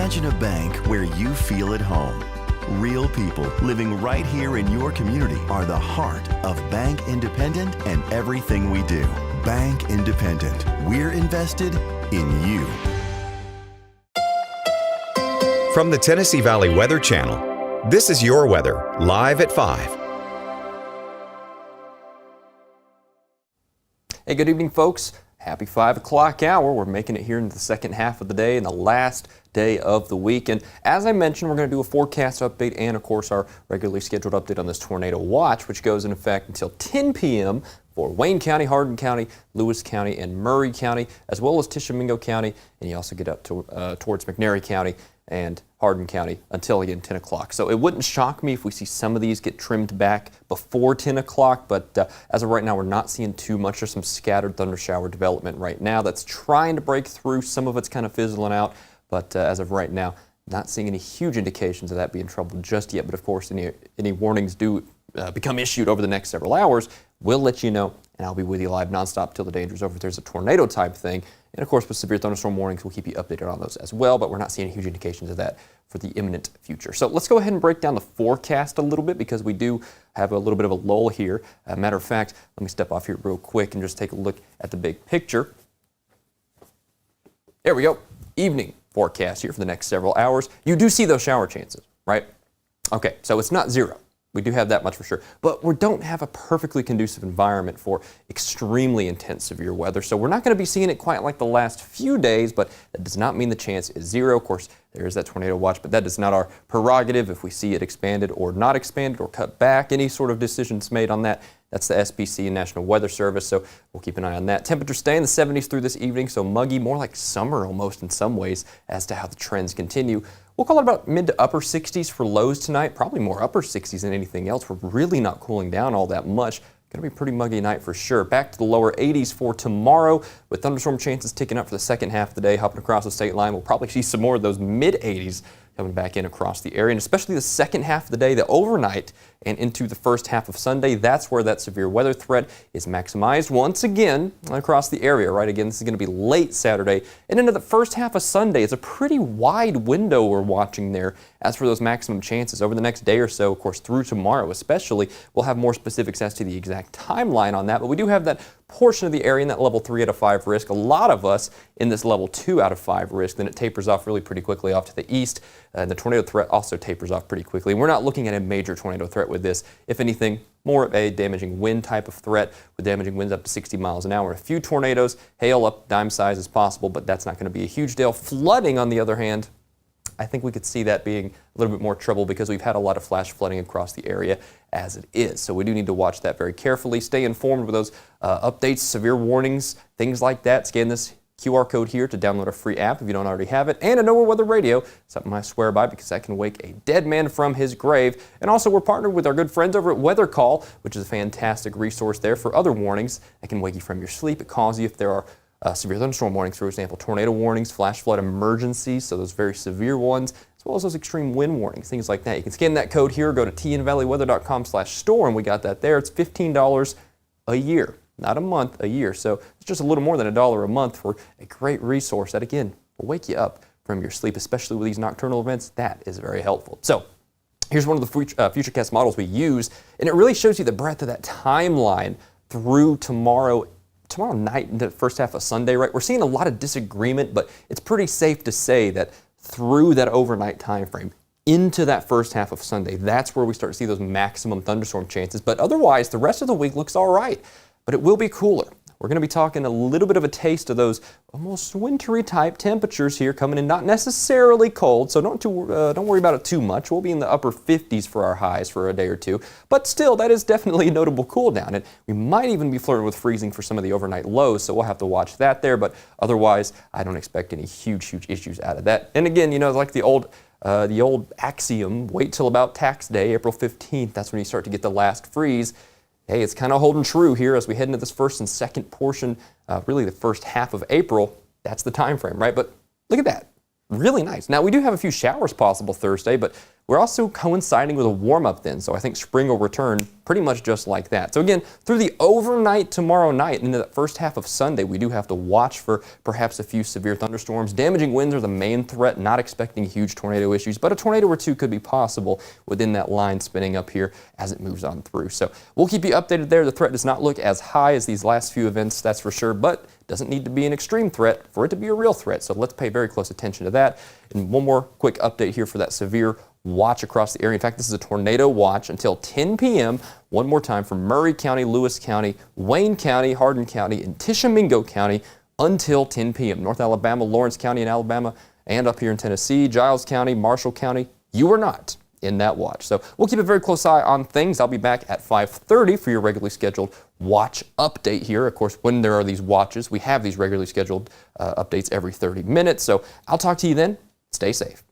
Imagine a bank where you feel at home. Real people living right here in your community are the heart of Bank Independent and everything we do. Bank Independent. We're invested in you. From the Tennessee Valley Weather Channel, this is your weather, live at 5. Hey, good evening, folks. Happy 5 o'clock hour. We're making it here into the second half of the day and the last day of the week. And as I mentioned, we're going to do a forecast update and, of course, our regularly scheduled update on this tornado watch, which goes in effect until 10 p.m. for Wayne County, Hardin County, Lewis County, and Murray County, as well as Tishomingo County. And you also get up to, towards McNairy County and Hardin County until, again, 10 o'clock. So it wouldn't shock me if we see some of these get trimmed back before 10 o'clock, but as of right now, we're not seeing too much. There's some scattered thunder shower development right now that's trying to break through. Some of it's kind of fizzling out, but as of right now, not seeing any huge indications of that being trouble just yet. But of course, any warnings do become issued over the next several hours, we'll let you know, and I'll be with you live nonstop till the danger's over. If there's a tornado type thing, and of course with severe thunderstorm warnings, we'll keep you updated on those as well, but we're not seeing huge indications of that for the imminent future. So let's go ahead and break down the forecast a little bit because we do have a little bit of a lull here. Matter of fact, let me step off here real quick and just take a look at the big picture. There we go. Evening forecast here for the next several hours. You do see those shower chances, right? Okay, so it's not zero. We do have that much for sure, but we don't have a perfectly conducive environment for extremely intense severe weather, so we're not going to be seeing it quite like the last few days, but that does not mean the chance is zero. Of course, there is that tornado watch, but that is not our prerogative. If we see it expanded or not expanded or cut back, any sort of decisions made on that, that's the SPC and National Weather Service, so we'll keep an eye on that. Temperatures stay in the 70s through this evening, so muggy, more like summer almost in some ways as to how the trends continue. We'll call it about mid to upper 60s for lows tonight, probably more upper 60s than anything else. We're really not cooling down all that much. Going to be a pretty muggy night for sure. Back to the lower 80s for tomorrow with thunderstorm chances ticking up for the second half of the day, hopping across the state line. We'll probably see some more of those mid 80s coming back in across the area, and especially the second half of the day, the overnight and into the first half of Sunday. That's where that severe weather threat is maximized once again across the area, right? Again, this is going to be late Saturday and into the first half of Sunday. It's a pretty wide window we're watching there as for those maximum chances over the next day or so, of course, through tomorrow especially. We'll have more specifics as to the exact timeline on that, but we do have that portion of the area in that level 3 out of 5 risk. A lot of us in this level 2 out of 5 risk. Then it tapers off really pretty quickly off to the east. And the tornado threat also tapers off pretty quickly. We're not looking at a major tornado threat with this. If anything, more of a damaging wind type of threat with damaging winds up to 60 miles an hour. A few tornadoes, hail up dime size is possible, but that's not going to be a huge deal. Flooding, on the other hand, I think we could see that being a little bit more trouble because we've had a lot of flash flooding across the area as it is. So we do need to watch that very carefully. Stay informed with those updates, severe warnings, things like that. Scan this QR code here to download a free app if you don't already have it. And a Know Where Weather Radio, something I swear by because I can wake a dead man from his grave. And also we're partnered with our good friends over at Weather Call, which is a fantastic resource there for other warnings that can wake you from your sleep. It calls you if there are severe thunderstorm warnings, for example, tornado warnings, flash flood emergencies, so those very severe ones, as well as those extreme wind warnings, things like that. You can scan that code here, go to tnvalleyweather.com/store, and we got that there. It's $15 a year, not a month, a year. So it's just a little more than $1 a month for a great resource that, again, will wake you up from your sleep, especially with these nocturnal events. That is very helpful. So here's one of the Futurecast models we use, and it really shows you the breadth of that timeline through tomorrow night into the first half of Sunday, right? We're seeing a lot of disagreement, but it's pretty safe to say that through that overnight time frame into that first half of Sunday, that's where we start to see those maximum thunderstorm chances. But otherwise, the rest of the week looks all right, but it will be cooler. We're going to be talking a little bit of a taste of those almost wintry type temperatures here coming in, not necessarily cold, so don't worry about it too much. We'll be in the upper 50s for our highs for a day or two, but still, that is definitely a notable cool down. And we might even be flirting with freezing for some of the overnight lows, so we'll have to watch that there. But otherwise, I don't expect any huge issues out of that. And again, you know, like the old axiom, wait till about tax day, April 15th. That's when you start to get the last freeze. Hey, it's kind of holding true here as we head into this first and second portion, really the first half of April. That's the time frame, right? But look at that. really nice. Now, we do have a few showers possible Thursday, but we're also coinciding with a warm-up then, so I think spring will return pretty much just like that. So again, through the overnight tomorrow night and into the first half of Sunday, we do have to watch for perhaps a few severe thunderstorms. Damaging winds are the main threat, not expecting huge tornado issues, but a tornado or two could be possible within that line spinning up here as it moves on through. So we'll keep you updated there. The threat does not look as high as these last few events, that's for sure, but doesn't need to be an extreme threat for it to be a real threat. So let's pay very close attention to that. And one more quick update here for that severe watch across the area. In fact, this is a tornado watch until 10 p.m. One more time for Murray County, Lewis County, Wayne County, Hardin County, and Tishomingo County until 10 p.m. North Alabama, Lawrence County in Alabama, and up here in Tennessee, Giles County, Marshall County, you are not in that watch. So we'll keep a very close eye on things. I'll be back at 5:30 for your regularly scheduled watch update here. Of course, when there are these watches, we have these regularly scheduled updates every 30 minutes. So I'll talk to you then. Stay safe.